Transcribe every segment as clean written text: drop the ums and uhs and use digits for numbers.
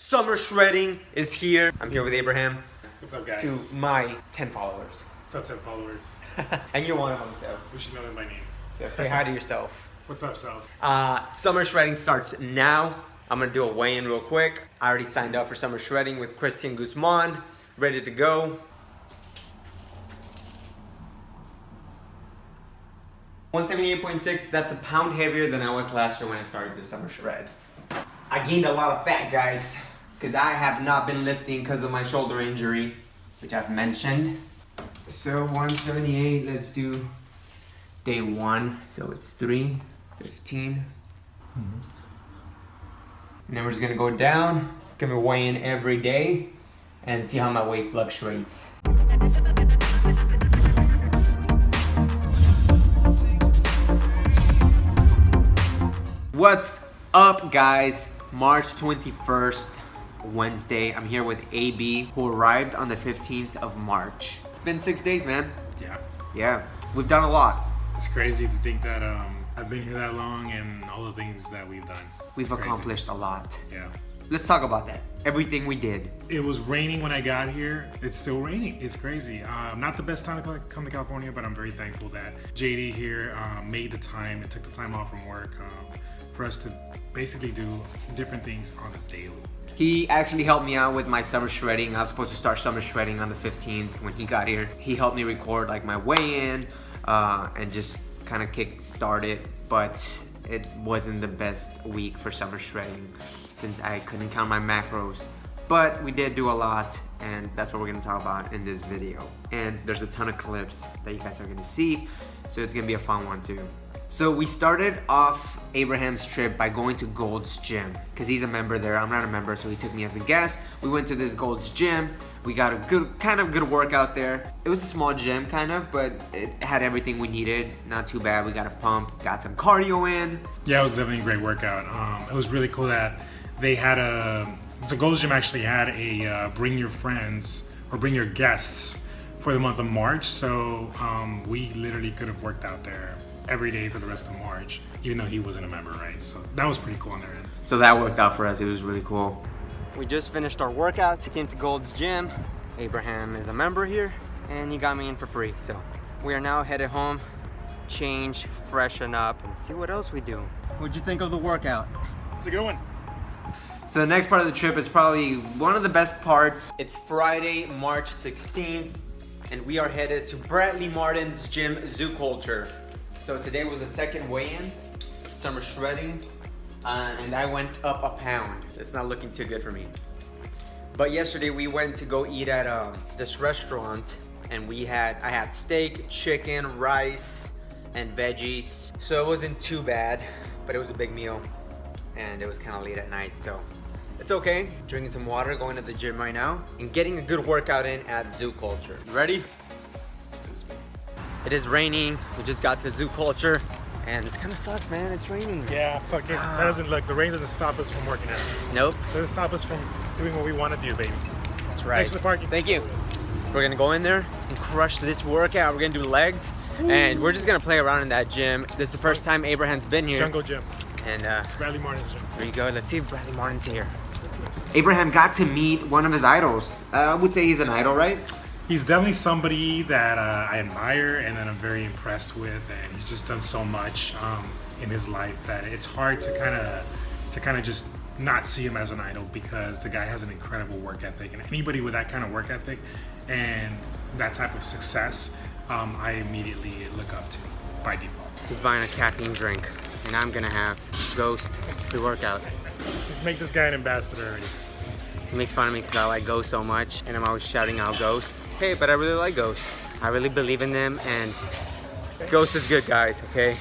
Summer shredding is here. I'm here with Abraham. What's up, guys? To my 10 followers. What's up, 10 followers? And you're one of them, so. We should know them by name. So say hi to yourself. What's up, Self? Summer shredding starts now. I'm gonna do a weigh-in real quick. I already signed up for summer shredding with Christian Guzman. Ready to go. $178.6, that's a pound heavier than I was last year when I started this summer shred. I gained a lot of fat, guys, because I have not been lifting because of my shoulder injury, which I've mentioned. So 178, let's do day 1. So it's 3:15. And then we're just gonna go down, gonna weigh in every day and see how my weight fluctuates. What's up, guys? March 21st, Wednesday. I'm here with AB, who arrived on the 15th of March. It's been 6 days, man. Yeah, we've done a lot. It's crazy to think that I've been here that long and all the things that we've done. We've accomplished a lot. Yeah. Let's talk about that. Everything we did. It was raining when I got here. It's still raining. It's crazy. Not the best time to come to California, but I'm very thankful that JD here made the time and took the time off from work for us to basically do different things on the daily. He actually helped me out with my summer shredding. I was supposed to start summer shredding on the 15th when he got here. He helped me record like my weigh-in and just kind of kick-start it, but it wasn't the best week for summer shredding since I couldn't count my macros. But we did do a lot, and that's what we're gonna talk about in this video. And there's a ton of clips that you guys are gonna see, so it's gonna be a fun one too. So we started off Abraham's trip by going to Gold's Gym because he's a member there. I'm not a member, so he took me as a guest. We went to this Gold's Gym. We got a good workout there. It was a small gym kind of, but it had everything we needed. Not too bad. We got a pump, got some cardio in. Yeah, it was definitely a great workout. It was really cool that they had so Gold's Gym actually had a bring your friends or bring your guests for the month of March. So we literally could have worked out there every day for the rest of March, even though he wasn't a member, right? So that was pretty cool on their end. So that worked out for us. It was really cool. We just finished our workouts. He came to Gold's Gym. Abraham is a member here, and he got me in for free. So we are now headed home, change, freshen up, and see what else we do. What'd you think of the workout? It's a good one. So the next part of the trip is probably one of the best parts. It's Friday, March 16th, and we are headed to Bradley Martin's gym, Zoo Culture. So today was the second weigh-in, summer shredding, and I went up a pound. It's not looking too good for me. But yesterday we went to go eat at this restaurant, and I had steak, chicken, rice, and veggies. So it wasn't too bad, but it was a big meal, and it was kind of late at night, so it's okay. Drinking some water, going to the gym right now, and getting a good workout in at Zoo Culture. You ready? It is raining. We just got to Zoo Culture, and this kind of sucks, man. It's raining. Yeah, fuck it. That doesn't look. The rain doesn't stop us from working out. Nope. It doesn't stop us from doing what we want to do, baby. That's right. Thanks for the parking. Thank you. We're gonna go in there and crush this workout. We're gonna do legs, and we're just gonna play around in that gym. This is the first time Abraham's been here. Jungle Gym. And Bradley Martin's gym. there you go. Let's see if Bradley Martin's here. Abraham got to meet one of his idols. I would say he's an idol, right? He's definitely somebody that I admire and that I'm very impressed with, and he's just done so much in his life that it's hard to kind of just not see him as an idol, because the guy has an incredible work ethic, and anybody with that kind of work ethic and that type of success, I immediately look up to by default. He's buying a caffeine drink, and I'm gonna have Ghost pre-workout. Just make this guy an ambassador already. He makes fun of me because I like Ghost so much, and I'm always shouting out Ghost. Hey, but I really like Ghost. I really believe in them, and Ghost is good, guys, okay?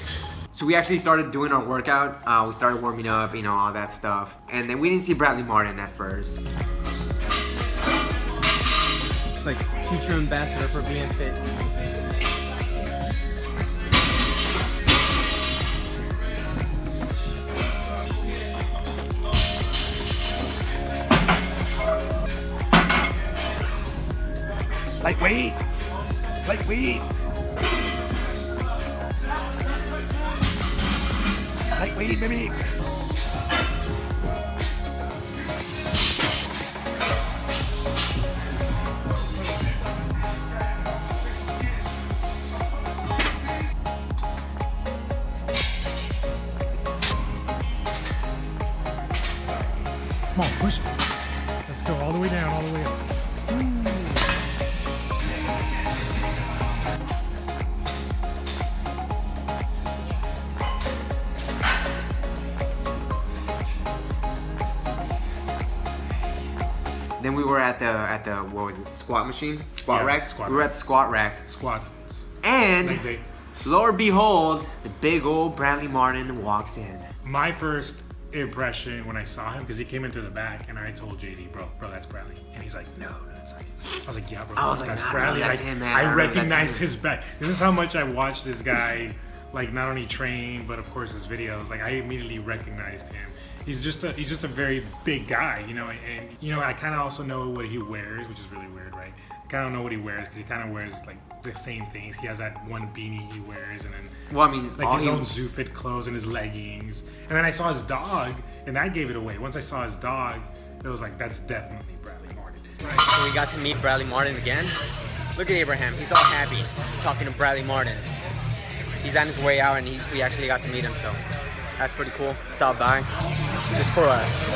So we actually started doing our workout. We started warming up, you know, all that stuff. And then we didn't see Bradley Martin at first. It's like future ambassador for being fit. Lightweight! Lightweight! Lightweight, baby! Come on, push it. Let's go all the way down, all the way up. Then we were at the what was it? Squat machine? Squat rack? We were at the squat rack. Squat. And lo and behold, the big old Bradley Martin walks in. My first impression when I saw him, because he came into the back, and I told JD, bro, that's Bradley. And he's like, no, that's not him. I was like, yeah, bro, that's Bradley. That's him, man. I recognize his back. This is how much I watched this guy, like, not only train, but of course his videos. Like, I immediately recognized him. He's just a very big guy, you know, and you know, I kind of also know what he wears, which is really weird, right? I kind of know what he wears because he kind of wears like the same things. He has that one beanie he wears, and then well, I mean, like his own zoo fit clothes and his leggings. And then I saw his dog, and that gave it away. Once I saw his dog, it was like, that's definitely Bradley Martin. Right, so we got to meet Bradley Martin again. Look at Abraham, he's all happy talking to Bradley Martin. He's on his way out, and we actually got to meet him, so that's pretty cool. Stop by, just for us.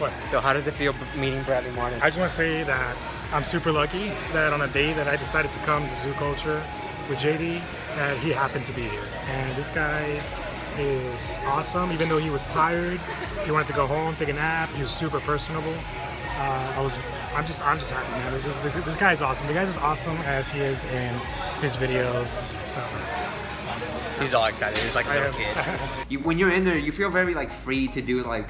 What? So how does it feel meeting Bradley Martin? I just want to say that I'm super lucky that on a day that I decided to come to Zoo Culture with JD, that he happened to be here. And this guy is awesome. Even though he was tired, he wanted to go home, take a nap. He was super personable. I'm just happy, man. This guy is awesome. The guy's as awesome as he is in his videos. So. He's all excited. He's like a little kid. When you're in there, you feel very like free to do like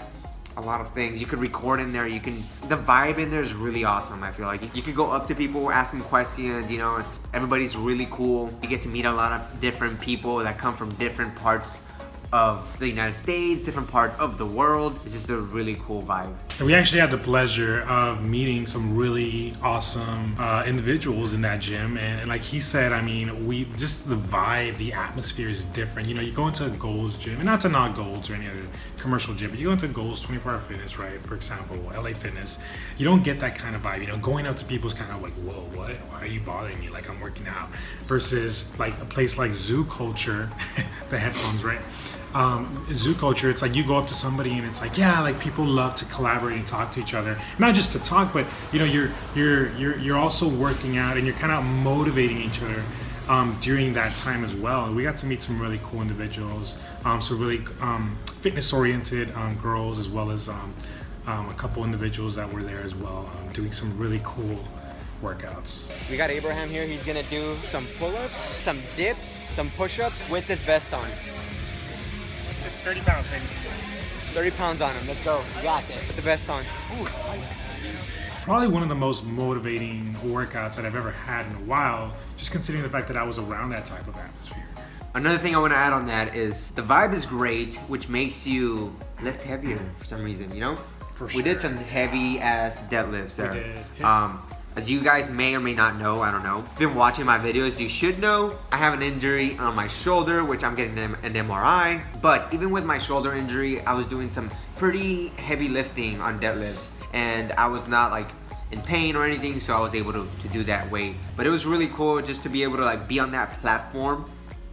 a lot of things. You could record in there. The vibe in there is really awesome. I feel like you could go up to people, ask them questions. You know, everybody's really cool. You get to meet a lot of different people that come from different parts of the United States, different part of the world. It's just a really cool vibe. And we actually had the pleasure of meeting some really awesome individuals in that gym, and like he said, I mean, just the vibe, the atmosphere is different. You know, you go into a Gold's gym, and not to knock Gold's or any other commercial gym, but you go into Gold's 24-hour fitness, right? For example, LA Fitness, you don't get that kind of vibe. You know, going up to people's kind of like, whoa, what? Why are you bothering me? Like I'm working out. Versus like a place like Zoo Culture, the headphones, right? Zoo Culture, it's like you go up to somebody and it's like, yeah, like people love to collaborate and talk to each other, not just to talk, but you know, you're also working out and you're kind of motivating each other during that time as well. And we got to meet some really cool individuals, some really fitness oriented girls, as well as a couple individuals that were there as well, doing some really cool workouts. We got Abraham here. He's gonna do some pull-ups, some dips, some push-ups with this vest on. 30 pounds, maybe. 30 pounds on him. Let's go. You got this. Put the vest on. Ooh, it's tight. Probably one of the most motivating workouts that I've ever had in a while, just considering the fact that I was around that type of atmosphere. Another thing I want to add on that is the vibe is great, which makes you lift heavier for some reason, you know? For sure. We did some heavy ass deadlifts there. We did. As you guys may or may not know, I don't know, if you've been watching my videos, you should know I have an injury on my shoulder, which I'm getting an MRI. But even with my shoulder injury, I was doing some pretty heavy lifting on deadlifts, and I was not like in pain or anything, so I was able to do that weight. But it was really cool just to be able to like be on that platform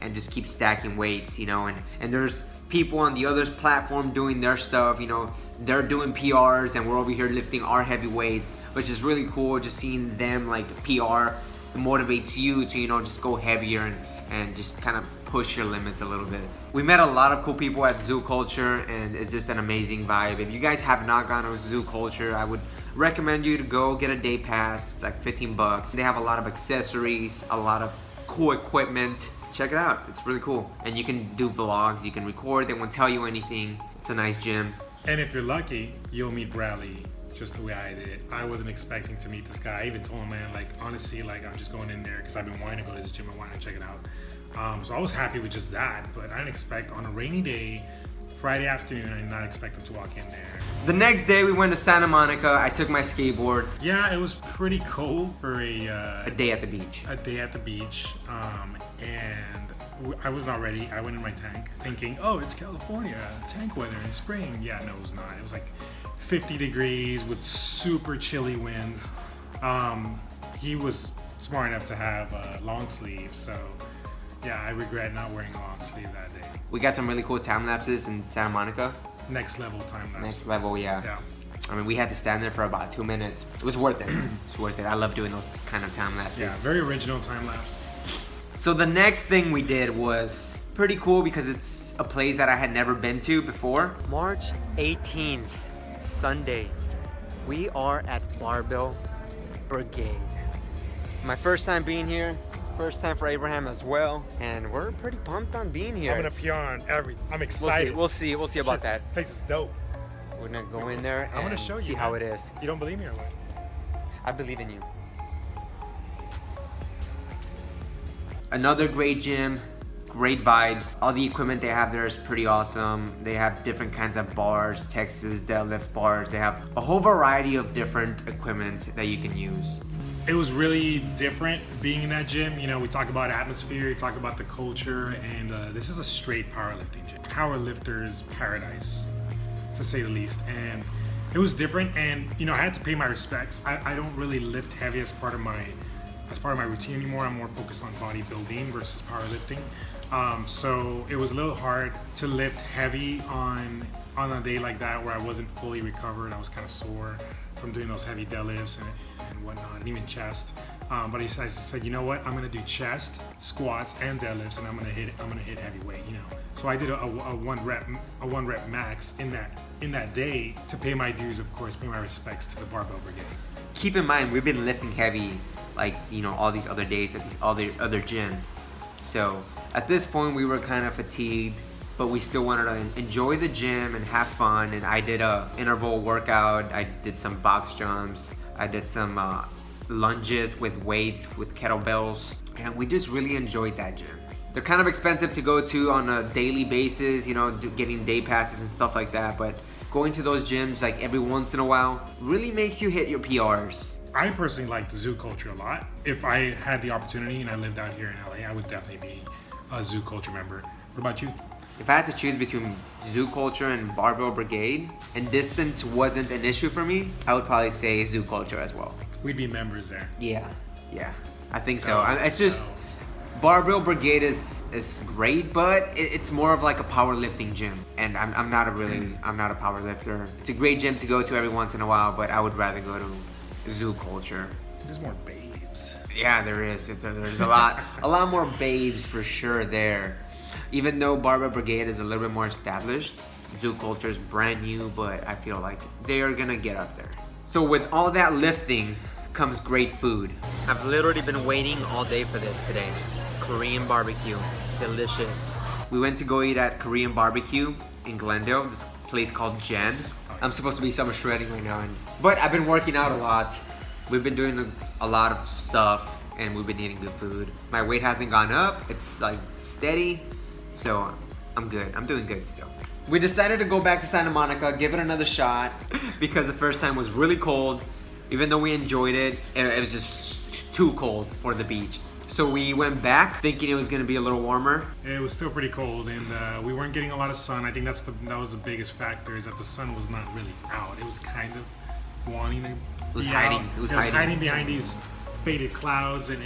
and just keep stacking weights, you know, and there's people on the other platform doing their stuff, you know, they're doing PRs and we're over here lifting our heavy weights, which is really cool. Just seeing them like PR, it motivates you to, you know, just go heavier and just kind of push your limits a little bit. We met a lot of cool people at Zoo Culture, and it's just an amazing vibe. If you guys have not gone to Zoo Culture, I would recommend you to go get a day pass. It's like 15 bucks. They have a lot of accessories, a lot of cool equipment. Check it out, it's really cool. And you can do vlogs, you can record, they won't tell you anything. It's a nice gym. And if you're lucky, you'll meet Bradley just the way I did. I wasn't expecting to meet this guy. I even told him, man, like honestly, like I'm just going in there because I've been wanting to go to this gym and wanting to check it out. So I was happy with just that, but I didn't expect on a rainy day, Friday afternoon, I did not expect him to walk in there. The next day we went to Santa Monica. I took my skateboard. Yeah, it was pretty cold for a day at the beach. A day at the beach, and I was not ready. I went in my tank thinking, oh, it's California, tank weather in spring. Yeah, no, it was not. It was like 50 degrees with super chilly winds. He was smart enough to have long sleeves, so yeah, I regret not wearing a long sleeve that day. We got some really cool time lapses in Santa Monica. next level time lapse. Next level, yeah. Yeah. I mean, we had to stand there for about 2 minutes. It was worth it. It's worth it. I love doing those kind of time lapses. Yeah, very original time lapse. So the next thing we did was pretty cool because it's a place that I had never been to before. March 18th, Sunday. We are at Barbell Brigade. My first time being here, first time for Abraham as well, and we're pretty pumped on being here. I'm gonna pee on everything. I'm excited. We'll see about that. This place is dope. We're gonna go in there and I'm gonna show you, see how it is. You don't believe me or what? I believe in you. Another great gym, great vibes. All the equipment they have there is pretty awesome. They have different kinds of bars, Texas deadlift bars. They have a whole variety of different equipment that you can use. It was really different being in that gym. You know, we talk about atmosphere, we talk about the culture, and this is a straight powerlifting gym. Powerlifter's paradise, to say the least. And it was different, and you know, I had to pay my respects. I don't really lift heavy as part of my routine anymore. I'm more focused on bodybuilding versus powerlifting. So it was a little hard to lift heavy on a day like that where I wasn't fully recovered. I was kind of sore from doing those heavy deadlifts and whatnot, and even chest. But I said, you know what? I'm gonna do chest, squats, and deadlifts, and I'm gonna hit heavyweight. You know. So I did a one rep max in that day to pay my dues, of course, pay my respects to the Barbell Brigade. Keep in mind, we've been lifting heavy, like, you know, all these other days at these other gyms. So at this point, we were kind of fatigued, but we still wanted to enjoy the gym and have fun. And I did a interval workout. I did some box jumps. I did some lunges with weights, with kettlebells, and we just really enjoyed that gym. They're kind of expensive to go to on a daily basis, you know, getting day passes and stuff like that, but going to those gyms like every once in a while really makes you hit your PRs. I personally like the zoo culture a lot. If I had the opportunity and I lived out here in LA, I would definitely be a zoo culture member. What about you? If I had to choose between zoo culture and Barbell Brigade, and distance wasn't an issue for me, I would probably say zoo culture as well. We'd be members there. Yeah, I think so. It's just, Barbell Brigade is great, but it's more of like a powerlifting gym, and I'm not a power lifter. It's a great gym to go to every once in a while, but I would rather go to zoo culture. There's more babes. Yeah, there is. There's a lot more babes for sure there. Even though Barbell Brigade is a little bit more established, zoo culture is brand new, but I feel like they are gonna get up there. So with all that lifting comes great food. I've literally been waiting all day for this today. Korean barbecue, delicious. We went to go eat at Korean barbecue in Glendale, this place called Jen. I'm supposed to be summer shredding right now, but I've been working out a lot. We've been doing a lot of stuff, and we've been eating good food. My weight hasn't gone up, it's like steady, so I'm good. I'm doing good still. We decided to go back to Santa Monica, give it another shot, because the first time was really cold. Even though we enjoyed it, it was just too cold for the beach. So we went back thinking it was gonna be a little warmer. It was still pretty cold, and we weren't getting a lot of sun. I think that was the biggest factor, is that the sun was not really out. It was kind of wanting to It was be hiding. out. It was hiding behind these faded clouds, and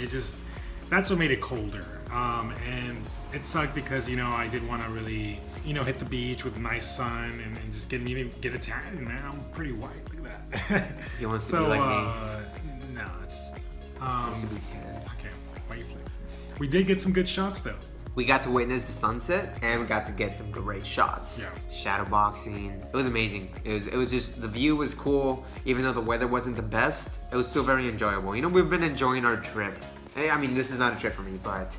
that's what made it colder. And it sucked because, you know, I did want to really, you know, hit the beach with a nice sun and just get a tan, man. I'm pretty white, look at that. He wants to be like me. No, it's just, He wants to be tan. okay, why are you flexing? We did get some good shots though. We got to witness the sunset, and we got to get some great shots. Yeah. Shadow boxing. It was amazing. It was just, the view was cool. Even though the weather wasn't the best, it was still very enjoyable. You know, we've been enjoying our trip. I mean, this is not a trip for me, but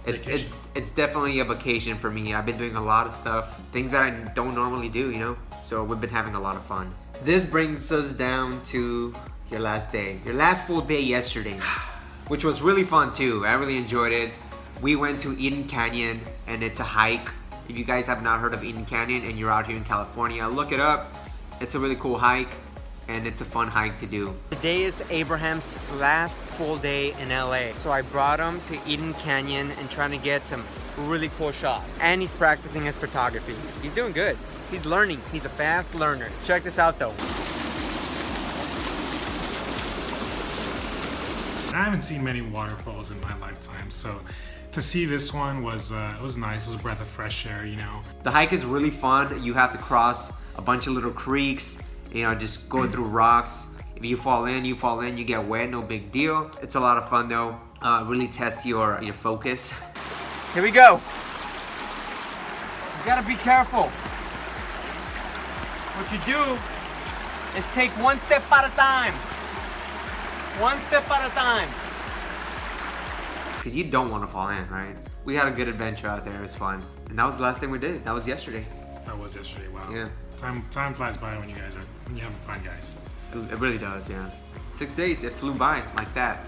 it's definitely a vacation for me. I've been doing a lot of stuff, things that I don't normally do, you know? So we've been having a lot of fun. This brings us down to your last day. Your last full day yesterday, which was really fun too. I really enjoyed it. We went to Eden Canyon, and it's a hike. If you guys have not heard of Eden Canyon and you're out here in California, look it up. It's a really cool hike, and it's a fun hike to do. Today is Abraham's last full day in LA. So I brought him to Eden Canyon and trying to get some really cool shots. And he's practicing his photography. He's doing good. He's learning. He's a fast learner. Check this out though. I haven't seen many waterfalls in my lifetime, so to see this one was it was nice. It was a breath of fresh air, you know. The hike is really fun. You have to cross a bunch of little creeks, you know, just go through rocks. If you fall in, you fall in, you get wet, no big deal. It's a lot of fun though. Really tests your focus. Here we go. You gotta be careful. What you do is take one step at a time. One step at a time. Because you don't want to fall in, right? We had a good adventure out there. It was fun. And that was the last thing we did. That was yesterday. That was yesterday. Wow. Yeah. Time flies by when you're having fun, guys. It really does, yeah. 6 days, it flew by like that.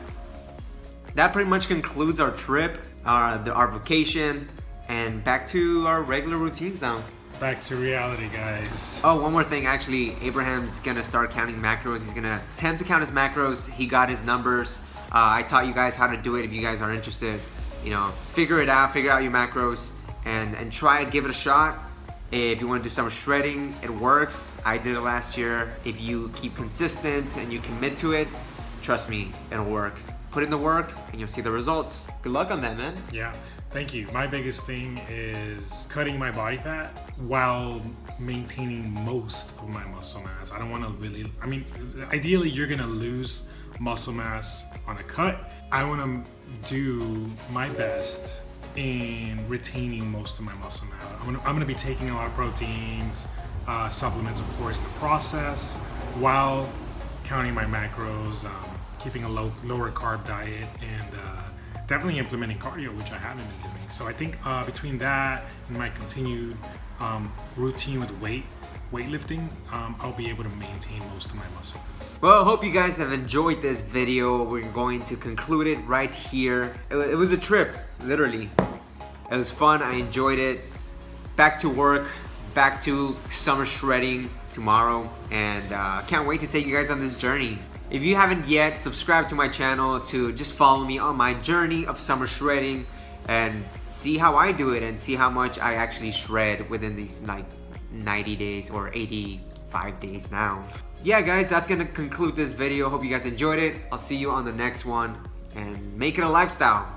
That pretty much concludes our trip, our vacation, and back to our regular routines now. Back to reality, guys. Oh, one more thing, actually, Abraham's gonna start counting macros. He's gonna attempt to count his macros. He got his numbers. I taught you guys how to do it if you guys are interested. You know, figure it out, figure out your macros, and try it, give it a shot. If you want to do some shredding, it works. I did it last year. If you keep consistent and you commit to it, trust me, it'll work. Put in the work and you'll see the results. Good luck on that, man. Yeah, thank you. My biggest thing is cutting my body fat while maintaining most of my muscle mass. I don't want to really, I mean, ideally you're gonna lose muscle mass on a cut. I want to do my best in retaining most of my muscle mass. I'm gonna be taking a lot of proteins, supplements, of course, in the process, while counting my macros, keeping a lower carb diet, and definitely implementing cardio, which I haven't been doing. So I think between that and my continued routine with weightlifting, I'll be able to maintain most of my muscle mass. Well, I hope you guys have enjoyed this video. We're going to conclude it right here. It was a trip, literally. It was fun, I enjoyed it. Back to work, back to summer shredding tomorrow, and can't wait to take you guys on this journey. If you haven't yet, subscribe to my channel to just follow me on my journey of summer shredding and see how I do it and see how much I actually shred within these like 90 days or 85 days now. Yeah guys, that's gonna conclude this video. Hope you guys enjoyed it. I'll see you on the next one, and make it a lifestyle.